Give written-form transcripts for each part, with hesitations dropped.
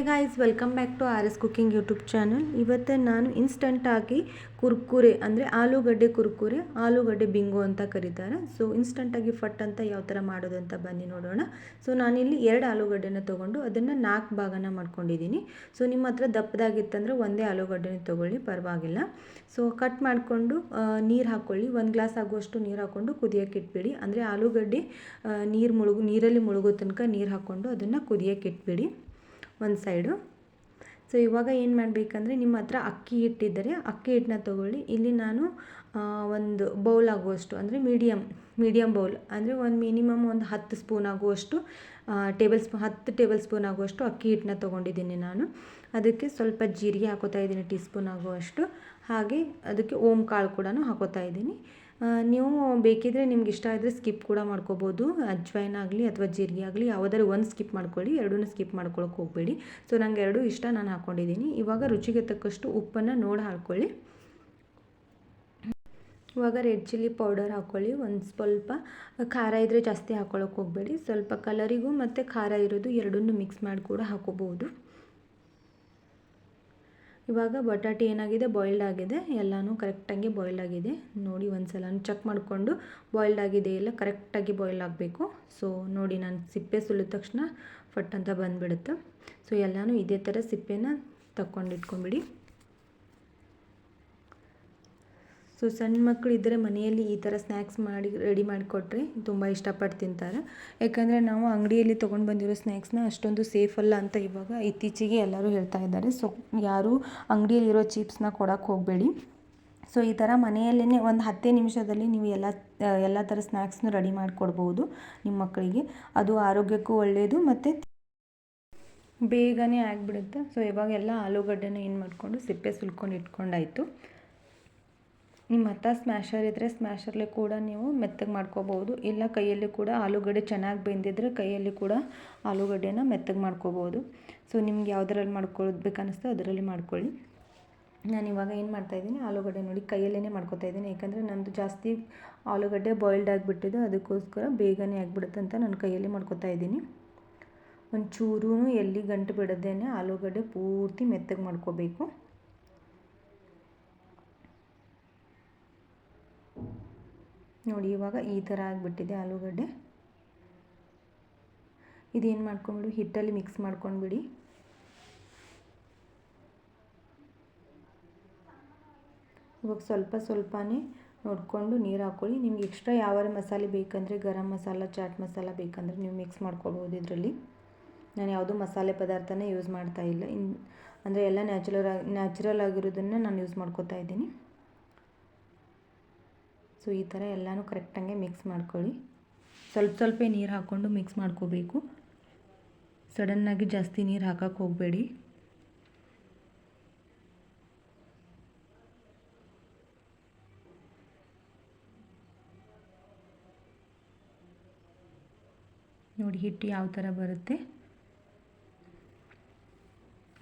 Guys welcome back to R S cooking YouTube channel. ಇವತ್ತು ನಾನು ಇನ್ಸ್ಟಂಟಾಗಿ ಕುರ್ಕುರೆ ಅಂದರೆ ಆಲೂಗಡ್ಡೆ ಕುರ್ಕುರೆ, ಆಲೂಗಡ್ಡೆ ಬಿಂಗೋ ಅಂತ ಕರೀತಾರೆ. ಸೊ ಇನ್ಸ್ಟಂಟಾಗಿ ಫಟ್ ಅಂತ ಯಾವ ಥರ ಮಾಡೋದು ಅಂತ ಬನ್ನಿ ನೋಡೋಣ. ಸೊ ನಾನಿಲ್ಲಿ 2 ಆಲೂಗಡ್ಡೆನ ತೊಗೊಂಡು ಅದನ್ನು 4 ಭಾಗನ ಮಾಡ್ಕೊಂಡಿದ್ದೀನಿ. ಸೊ ನಿಮ್ಮ ಹತ್ರ ದಪ್ಪದಾಗಿತ್ತಂದರೆ ಒಂದೇ ಆಲೂಗಡ್ಡೆನ ತೊಗೊಳ್ಳಿ, ಪರವಾಗಿಲ್ಲ. ಸೊ ಕಟ್ ಮಾಡಿಕೊಂಡು ನೀರು ಹಾಕ್ಕೊಳ್ಳಿ. 1 ಗ್ಲಾಸ್ ಆಗುವಷ್ಟು ನೀರು ಹಾಕ್ಕೊಂಡು ಕುದಿಯೋಕೆ ಇಟ್ಬಿಡಿ. ಅಂದರೆ ಆಲೂಗಡ್ಡೆ ನೀರಲ್ಲಿ ಮುಳುಗೋ ತನಕ ನೀರು ಹಾಕ್ಕೊಂಡು ಅದನ್ನು ಕುದಿಯೋಕೆ ಇಟ್ಬಿಡಿ ಒಂದು ಸೈಡು. ಸೊ ಇವಾಗ ಏನು ಮಾಡಬೇಕಂದ್ರೆ, ನಿಮ್ಮ ಹತ್ರ ಅಕ್ಕಿ ಹಿಟ್ಟಿದ್ದರೆ ಅಕ್ಕಿ ಹಿಟ್ಟನ್ನ ತೊಗೊಳ್ಳಿ. ಇಲ್ಲಿ ನಾನು ಒಂದು ಬೌಲ್ ಆಗುವಷ್ಟು ಅಂದರೆ ಮೀಡಿಯಮ್ ಬೌಲ್ ಅಂದರೆ ಮಿನಿಮಮ್ ಒಂದು 10 ಸ್ಪೂನ್ ಆಗುವಷ್ಟು 10 ಟೇಬಲ್ ಸ್ಪೂನ್ ಆಗುವಷ್ಟು ಅಕ್ಕಿ ಹಿಟ್ಟನ್ನ ತೊಗೊಂಡಿದ್ದೀನಿ ನಾನು. ಅದಕ್ಕೆ ಸ್ವಲ್ಪ ಜೀರಿಗೆ ಹಾಕೋತಾ ಇದ್ದೀನಿ, ಟೀ ಸ್ಪೂನ್ ಆಗುವಷ್ಟು. ಹಾಗೆ ಅದಕ್ಕೆ ಓಮ್ ಕಾಳು ಕೂಡ ಹಾಕೋತಾ ಇದ್ದೀನಿ. ನೀವು ಬೇಕಿದ್ದರೆ ನಿಮ್ಗೆ ಇಷ್ಟ ಇದ್ದರೆ ಸ್ಕಿಪ್ ಕೂಡ ಮಾಡ್ಕೋಬೋದು. ಅಜ್ವೈನ್ ಆಗಲಿ ಅಥವಾ ಜೀರಿಗೆ ಆಗಲಿ ಯಾವುದಾದ್ರು ಒಂದು ಸ್ಕಿಪ್ ಮಾಡ್ಕೊಳ್ಳಿ, ಎರಡೂ ಸ್ಕಿಪ್ ಮಾಡ್ಕೊಳಕ್ಕೆ ಹೋಗಬೇಡಿ. ಸೊ ನಂಗೆ ಎರಡೂ ಇಷ್ಟ, ನಾನು ಹಾಕ್ಕೊಂಡಿದ್ದೀನಿ. ಇವಾಗ ರುಚಿಗೆ ತಕ್ಕಷ್ಟು ಉಪ್ಪನ್ನು ನೋಡಿ ಹಾಕ್ಕೊಳ್ಳಿ. ಇವಾಗ ರೆಡ್ ಚಿಲ್ಲಿ ಪೌಡರ್ ಹಾಕ್ಕೊಳ್ಳಿ. ಒಂದು ಸ್ವಲ್ಪ ಖಾರ ಇದ್ದರೆ ಜಾಸ್ತಿ ಹಾಕ್ಕೊಳ್ಳೋಕೆ ಹೋಗಬೇಡಿ. ಸ್ವಲ್ಪ ಕಲರಿಗೂ ಮತ್ತು ಖಾರ ಇರೋದು ಎರಡನ್ನೂ ಮಿಕ್ಸ್ ಮಾಡಿ ಕೂಡ ಹಾಕೋಬಹುದು. ಇವಾಗ ಬಟಾಟೆ ಏನಾಗಿದೆ, ಬಾಯ್ಲ್ಡ್ ಆಗಿದೆ. ಎಲ್ಲನೂ ಕರೆಕ್ಟಾಗಿ ಬಾಯ್ಲ್ ಆಗಿದೆ ನೋಡಿ. ಒಂದು ಸಲ ಚೆಕ್ ಮಾಡಿಕೊಂಡು ಬಾಯ್ಲ್ಡ್ ಆಗಿದೆ ಎಲ್ಲ ಕರೆಕ್ಟಾಗಿ ಬಾಯ್ಲ್ ಆಗಬೇಕು. ಸೊ ನೋಡಿ, ನಾನು ಸಿಪ್ಪೆ ಸುಲಿದ ತಕ್ಷಣ ಫಟ್ ಅಂತ ಬಂದುಬಿಡುತ್ತೆ. ಸೊ ಎಲ್ಲನೂ ಇದೇ ಥರ ಸಿಪ್ಪೆನ ತಗೊಂಡು ಇಟ್ಕೊಂಬಿಡಿ. ಸೊ ಸಣ್ಣ ಮಕ್ಕಳು ಇದ್ದರೆ ಮನೆಯಲ್ಲಿ ಈ ಥರ ಸ್ನ್ಯಾಕ್ಸ್ ರೆಡಿ ಮಾಡಿಕೊಟ್ರೆ ತುಂಬ ಇಷ್ಟಪಟ್ಟು ತಿಂತಾರೆ. ಯಾಕಂದರೆ ನಾವು ಅಂಗಡಿಯಲ್ಲಿ ತೊಗೊಂಡು ಬಂದಿರೋ ಸ್ನ್ಯಾಕ್ಸ್ನ ಅಷ್ಟೊಂದು ಸೇಫ್ ಅಲ್ಲ ಅಂತ ಇವಾಗ ಇತ್ತೀಚೆಗೆ ಎಲ್ಲರೂ ಹೇಳ್ತಾ ಇದ್ದಾರೆ. ಸೊ ಯಾರೂ ಅಂಗಡಿಯಲ್ಲಿರೋ ಚಿಪ್ಸ್ನ ಕೊಡೋಕ್ಕೆ ಹೋಗಬೇಡಿ. ಸೊ ಈ ಥರ ಮನೆಯಲ್ಲೇ ಒಂದು 10 ನಿಮಿಷದಲ್ಲಿ ನೀವು ಎಲ್ಲ ಥರ ಸ್ನ್ಯಾಕ್ಸ್ನ ರೆಡಿ ಮಾಡಿಕೊಡ್ಬೋದು ನಿಮ್ಮ ಮಕ್ಕಳಿಗೆ. ಅದು ಆರೋಗ್ಯಕ್ಕೂ ಒಳ್ಳೆಯದು ಮತ್ತು ಬೇಗನೆ ಆಗಿಬಿಡುತ್ತೆ. ಸೊ ಇವಾಗೆಲ್ಲ ಆಲೂಗಡ್ಡೆನ ಏನು ಮಾಡಿಕೊಂಡು ಸಿಪ್ಪೆ ಸುಲ್ಕೊಂಡು ಇಟ್ಕೊಂಡಾಯಿತು. ನಿಮ್ಮ ಹತ್ರ ಸ್ಮ್ಯಾಶರ್ ಇದ್ದರೆ ಸ್ಮ್ಯಾಶರ್ಲಿ ಕೂಡ ನೀವು ಮೆತ್ತಗೆ ಮಾಡ್ಕೋಬೋದು. ಇಲ್ಲ ಕೈಯಲ್ಲಿ ಕೂಡ ಆಲೂಗಡ್ಡೆ ಚೆನ್ನಾಗಿ ಬೆಂದಿದ್ರೆ ಕೈಯಲ್ಲಿ ಕೂಡ ಆಲೂಗಡ್ಡೆನ ಮೆತ್ತಗೆ ಮಾಡ್ಕೋಬೋದು. ಸೊ ನಿಮ್ಗೆ ಯಾವುದರಲ್ಲಿ ಮಾಡ್ಕೊಳ್ಬೇಕನ್ನಿಸ್ತೋ ಅದರಲ್ಲಿ ಮಾಡ್ಕೊಳ್ಳಿ. ನಾನು ಇವಾಗ ಏನು ಮಾಡ್ತಾಯಿದ್ದೀನಿ, ಆಲೂಗಡ್ಡೆ ನೋಡಿ ಕೈಯಲ್ಲೇ ಮಾಡ್ಕೊತಾ ಇದ್ದೀನಿ. ಯಾಕಂದರೆ ನಂದು ಜಾಸ್ತಿ ಆಲೂಗಡ್ಡೆ ಬಾಯ್ಲ್ಡ್ ಆಗಿಬಿಟ್ಟಿದೆ, ಅದಕ್ಕೋಸ್ಕರ ಬೇಗನೆ ಆಗಿಬಿಡುತ್ತೆ ಅಂತ ನಾನು ಕೈಯಲ್ಲಿ ಮಾಡ್ಕೊತಾ ಇದ್ದೀನಿ. ಒಂಚೂರೂ ಎಲ್ಲಿ ಗಂಟು ಬಿಡದೇನೆ ಆಲೂಗಡ್ಡೆ ಪೂರ್ತಿ ಮೆತ್ತಗೆ ಮಾಡ್ಕೋಬೇಕು. ನೋಡಿ ಇವಾಗ ಈ ಥರ ಆಗಿಬಿಟ್ಟಿದೆ ಆಲೂಗಡ್ಡೆ. ಇದೇನು ಮಾಡ್ಕೊಂಬಿಡಿ, ಹಿಟ್ಟಲ್ಲಿ ಮಿಕ್ಸ್ ಮಾಡ್ಕೊಂಡ್ಬಿಡಿ. ಇವಾಗ ಸ್ವಲ್ಪನೇ ನೋಡಿಕೊಂಡು ನೀರು ಹಾಕ್ಕೊಳ್ಳಿ. ನಿಮ್ಗೆ ಎಕ್ಸ್ಟ್ರಾ ಯಾವ ಮಸಾಲೆ ಬೇಕಂದರೆ ಗರಂ ಮಸಾಲ, ಚಾಟ್ ಮಸಾಲ ಬೇಕಂದರೆ ನೀವು ಮಿಕ್ಸ್ ಮಾಡ್ಕೋಬೋದು. ಇದರಲ್ಲಿ ನಾನು ಯಾವುದೂ ಮಸಾಲೆ ಪದಾರ್ಥನೇ ಯೂಸ್ ಮಾಡ್ತಾ ಇಲ್ಲ. ಅಂದರೆ ಎಲ್ಲ ನ್ಯಾಚುರಲ್ ಆಗಿರೋದನ್ನು ನಾನು ಯೂಸ್ ಮಾಡ್ಕೋತಾ ಇದ್ದೀನಿ. ಸೊ ಈ ಥರ ಎಲ್ಲನೂ ಕರೆಕ್ಟಾಗೆ ಮಿಕ್ಸ್ ಮಾಡ್ಕೊಳ್ಳಿ. ಸ್ವಲ್ಪ ನೀರು ಹಾಕ್ಕೊಂಡು ಮಿಕ್ಸ್ ಮಾಡ್ಕೋಬೇಕು. ಸಡನ್ನಾಗಿ ಜಾಸ್ತಿ ನೀರು ಹಾಕಕ್ಕೆ ಹೋಗಬೇಡಿ. ನೋಡಿ ಹಿಟ್ಟು ಯಾವ ಥರ ಬರುತ್ತೆ.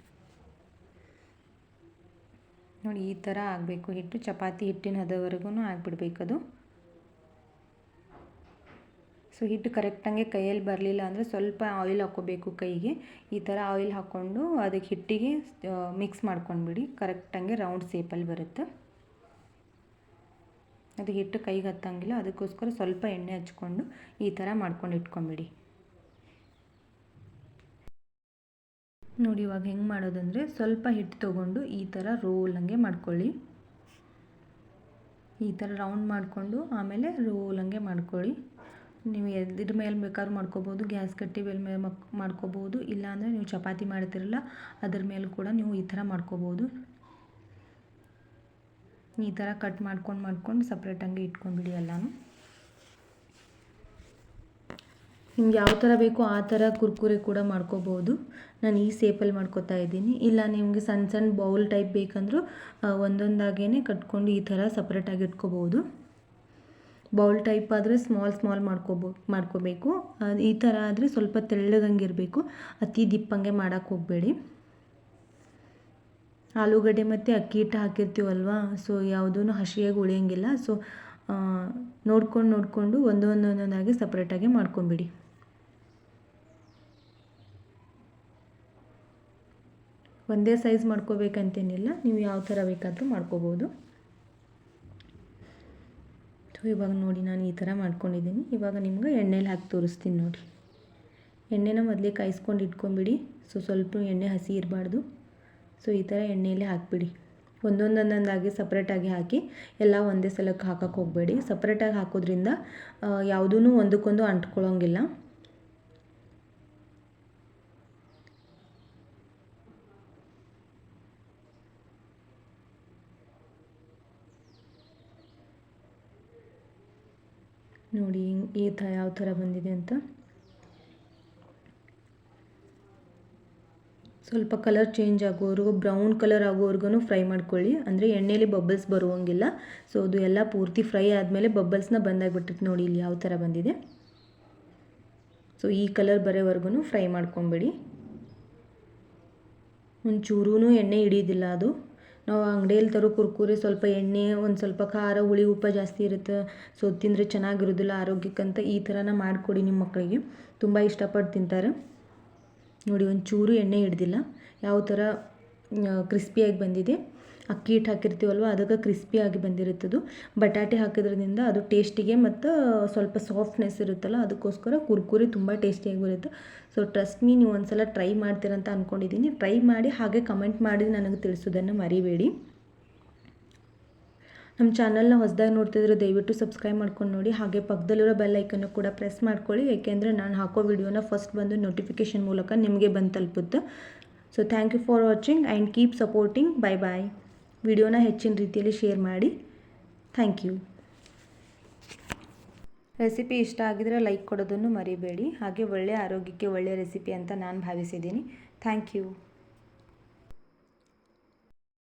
ನೋಡಿ ಈ ಥರ ಆಗಬೇಕು ಹಿಟ್ಟು. ಚಪಾತಿ ಹಿಟ್ಟಿನ ಹದವರೆಗೂ ಆಗಿಬಿಡ್ಬೇಕದು. ಸೊ ಹಿಟ್ಟು ಕರೆಕ್ಟಾಗೆ ಕೈಯಲ್ಲಿ ಬರಲಿಲ್ಲ ಅಂದರೆ ಸ್ವಲ್ಪ ಆಯಿಲ್ ಹಾಕ್ಕೋಬೇಕು ಕೈಗೆ. ಈ ಥರ ಆಯಿಲ್ ಹಾಕ್ಕೊಂಡು ಅದಕ್ಕೆ ಹಿಟ್ಟಿಗೆ ಮಿಕ್ಸ್ ಮಾಡ್ಕೊಂಡ್ಬಿಡಿ. ಕರೆಕ್ಟಾಗೆ ರೌಂಡ್ ಶೇಪಲ್ಲಿ ಬರುತ್ತೆ. ಅದು ಹಿಟ್ಟು ಕೈಗೆ ಹತ್ತಂಗಿಲ್ಲ, ಅದಕ್ಕೋಸ್ಕರ ಸ್ವಲ್ಪ ಎಣ್ಣೆ ಹಚ್ಕೊಂಡು ಈ ಥರ ಮಾಡ್ಕೊಂಡು ಇಟ್ಕೊಂಬಿಡಿ. ನೋಡಿ ಇವಾಗ ಹೆಂಗೆ ಮಾಡೋದಂದರೆ, ಸ್ವಲ್ಪ ಹಿಟ್ಟು ತೊಗೊಂಡು ಈ ಥರ ರೋಲಂಗೆ ಮಾಡ್ಕೊಳ್ಳಿ. ಈ ಥರ ರೌಂಡ್ ಮಾಡಿಕೊಂಡು ಆಮೇಲೆ ರೋಲಂಗೆ ಮಾಡ್ಕೊಳ್ಳಿ. ನೀವು ಇದ್ರ ಮೇಲೆ ಬೇಕಾದ್ರೂ ಮಾಡ್ಕೋಬೋದು, ಗ್ಯಾಸ್ ಕಟ್ಟಿ ಮೇಲೆ ಮಾಡ್ಕೋಬೋದು. ಇಲ್ಲಾಂದರೆ ನೀವು ಚಪಾತಿ ಮಾಡ್ತಿರಲ್ಲ ಅದ್ರ ಮೇಲೆ ಕೂಡ ನೀವು ಈ ಥರ ಮಾಡ್ಕೋಬೋದು. ಈ ಥರ ಕಟ್ ಮಾಡ್ಕೊಂಡು ಸಪ್ರೇಟಾಗಿ ಇಟ್ಕೊಂಡ್ಬಿಡಿ ಎಲ್ಲನೂ. ನಿಮ್ಗೆ ಯಾವ ಥರ ಬೇಕೋ ಆ ಥರ ಕುರ್ಕುರೆ ಕೂಡ ಮಾಡ್ಕೋಬೋದು. ನಾನು ಈ ಸೇಪಲ್ಲಿ ಮಾಡ್ಕೋತಾ ಇದ್ದೀನಿ. ಇಲ್ಲ ನಿಮಗೆ ಸಣ್ಣ ಬೌಲ್ ಟೈಪ್ ಬೇಕಂದ್ರೂ ಒಂದೊಂದಾಗೇ ಕಟ್ಕೊಂಡು ಈ ಥರ ಸಪ್ರೇಟಾಗಿ ಇಟ್ಕೋಬೋದು. ಬೌಲ್ ಟೈಪ್ ಆದರೆ ಸ್ಮಾಲ್ ಮಾಡ್ಕೋಬೇಕು. ಈ ಥರ ಆದರೆ ಸ್ವಲ್ಪ ತೆಳ್ಳಗಂಗೆ ಇರಬೇಕು, ಅತಿ ದಿಪ್ಪಂಗೆ ಮಾಡೋಕ್ಕೆ ಹೋಗಬೇಡಿ. ಆಲೂಗಡ್ಡೆ ಮತ್ತು ಅಕ್ಕಿ ಹಿಟ್ಟು ಹಾಕಿರ್ತೀವಲ್ವ, ಸೊ ಯಾವುದೂ ಹಸಿಯಾಗಿ ಉಳಿಯೋಂಗಿಲ್ಲ. ಸೊ ನೋಡಿಕೊಂಡು ಒಂದೊಂದಾಗಿ ಸಪ್ರೇಟಾಗಿ ಮಾಡ್ಕೊಂಬಿಡಿ. ಸಪ್ರೇಟಾಗಿ ಒಂದೇ ಸೈಜ್ ಮಾಡ್ಕೋಬೇಕಂತೇನಿಲ್ಲ, ನೀವು ಯಾವ ಥರ ಬೇಕಾದರೂ ಮಾಡ್ಕೋಬೋದು. ಸೊ ಇವಾಗ ನೋಡಿ ನಾನು ಈ ಥರ ಮಾಡ್ಕೊಂಡಿದ್ದೀನಿ. ಇವಾಗ ನಿಮ್ಗೆ ಎಣ್ಣೆಲಿ ಹಾಕಿ ತೋರಿಸ್ತೀನಿ ನೋಡಿ. ಎಣ್ಣೆನ ಮೊದಲೇ ಕಾಯಿಸ್ಕೊಂಡು ಇಟ್ಕೊಂಬಿಡಿ. ಸೊ ಸ್ವಲ್ಪ ಎಣ್ಣೆ ಹಸಿ ಇರಬಾರ್ದು. ಸೊ ಈ ಥರ ಎಣ್ಣೆಯಲ್ಲಿ ಹಾಕಿಬಿಡಿ. ಒಂದೊಂದಾಗಿ ಸಪ್ರೇಟಾಗಿ ಹಾಕಿ ಎಲ್ಲ ಒಂದೇ ಸಲಕ್ಕೆ ಹಾಕಕ್ಕೆ ಹೋಗಬೇಡಿ. ಸಪ್ರೇಟಾಗಿ ಹಾಕೋದ್ರಿಂದ ಯಾವುದೂ ಒಂದಕ್ಕೊಂದು ಅಂಟ್ಕೊಳ್ಳೋಂಗಿಲ್ಲ. ನೋಡಿ ಈ ಯಾವ ಥರ ಬಂದಿದೆ ಅಂತ. ಸ್ವಲ್ಪ ಕಲರ್ ಚೇಂಜ್ ಆಗೋವರೆಗೂ, ಬ್ರೌನ್ ಕಲರ್ ಆಗೋವರೆಗೂ ಫ್ರೈ ಮಾಡ್ಕೊಳ್ಳಿ. ಅಂದರೆ ಎಣ್ಣೆಯಲ್ಲಿ ಬಬಲ್ಸ್ ಬರುವಂಗಿಲ್ಲ. ಸೊ ಅದು ಎಲ್ಲ ಪೂರ್ತಿ ಫ್ರೈ ಆದಮೇಲೆ ಬಬಲ್ಸ್ನ ಬಂದಾಗಿಬಿಟ್ಟಿತ್ತು ನೋಡಿ, ಇಲ್ಲಿ ಯಾವ ಥರ ಬಂದಿದೆ. ಸೊ ಈ ಕಲರ್ ಬರೋವರೆಗೂ ಫ್ರೈ ಮಾಡ್ಕೊಂಬಿಡಿ. ಒಂಚೂರೂ ಎಣ್ಣೆ ಹಿಡಿಯೋದಿಲ್ಲ ಅದು. ನಾವು ಅಂಗಡಿಯಲ್ಲಿ ತರೋ ಕುರ್ಕುರೆ ಸ್ವಲ್ಪ ಎಣ್ಣೆ, ಒಂದು ಸ್ವಲ್ಪ ಖಾರ, ಹುಳಿ, ಉಪ್ಪು ಜಾಸ್ತಿ ಇರುತ್ತೆ. ಸೊ ತಿಂದರೆ ಚೆನ್ನಾಗಿರೋದಿಲ್ಲ ಆರೋಗ್ಯಕ್ಕಂತ ಈ ಥರನ ಮಾಡಿಕೊಡಿ ನಿಮ್ಮ ಮಕ್ಕಳಿಗೆ. ತುಂಬ ಇಷ್ಟಪಟ್ಟು ತಿಂತಾರೆ. ನೋಡಿ ಒಂಚೂರು ಎಣ್ಣೆ ಹಿಡ್ದಿಲ್ಲ. ಯಾವ ಥರ ಕ್ರಿಸ್ಪಿಯಾಗಿ ಬಂದಿದೆ. ಅಕ್ಕಿ ಹಿಟ್ಟು ಹಾಕಿರ್ತೀವಲ್ವ, ಅದಕ್ಕೆ ಕ್ರಿಸ್ಪಿಯಾಗಿ ಬಂದಿರುತ್ತದು. ಬಟಾಟೆ ಹಾಕೋದ್ರಿಂದ ಅದು ಟೇಸ್ಟಿಗೆ ಮತ್ತು ಸ್ವಲ್ಪ ಸಾಫ್ಟ್ನೆಸ್ ಇರುತ್ತಲ್ಲ, ಅದಕ್ಕೋಸ್ಕರ ಕುರ್ಕುರೆ ತುಂಬ ಟೇಸ್ಟಿಯಾಗಿ ಬರುತ್ತೆ. ಸೊ ಟ್ರಸ್ಟ್ ಮೀ, ನೀವು ಒಂದು ಸಲ ಟ್ರೈ ಮಾಡ್ತೀರಂತ ಅಂದ್ಕೊಂಡಿದ್ದೀನಿ. ಟ್ರೈ ಮಾಡಿ ಹಾಗೆ ಕಮೆಂಟ್ ಮಾಡಿ ನನಗೆ ತಿಳಿಸೋದನ್ನು ಮರಿಬೇಡಿ. ನಮ್ಮ ಚಾನಲ್ನ ಹೊಸದಾಗಿ ನೋಡ್ತಿದ್ರೆ ದಯವಿಟ್ಟು ಸಬ್ಸ್ಕ್ರೈಬ್ ಮಾಡ್ಕೊಂಡು ನೋಡಿ. ಹಾಗೆ ಪಕ್ಕದಲ್ಲಿರೋ ಬೆಲ್ ಐಕನ್ನು ಕೂಡ ಪ್ರೆಸ್ ಮಾಡ್ಕೊಳ್ಳಿ. ಏಕೆಂದರೆ ನಾನು ಹಾಕೋ ವಿಡಿಯೋನ ಫಸ್ಟ್ ಬಂದು ನೋಟಿಫಿಕೇಷನ್ ಮೂಲಕ ನಿಮಗೆ ಬಂದು ತಲುಪುತ್ತೆ. So thank you for watching and keep supporting. Bye. ವಿಡಿಯೋನ ಹೆಚ್ಚಿನ ರೀತಿಯಲ್ಲಿ ಶೇರ್ ಮಾಡಿ. Thank you. ರೆಸಿಪಿ ಇಷ್ಟ ಆಗಿದ್ರೆ ಲೈಕ್ ಕೊಡೋದನ್ನು ಮರಿಬೇಡಿ. ಹಾಗೆ ಒಳ್ಳೆಯ ಆರೋಗ್ಯಕ್ಕೆ ಒಳ್ಳೆಯ ರೆಸಿಪಿ ಅಂತ ನಾನು ಭಾವಿಸಿದ್ದೀನಿ. Thank you.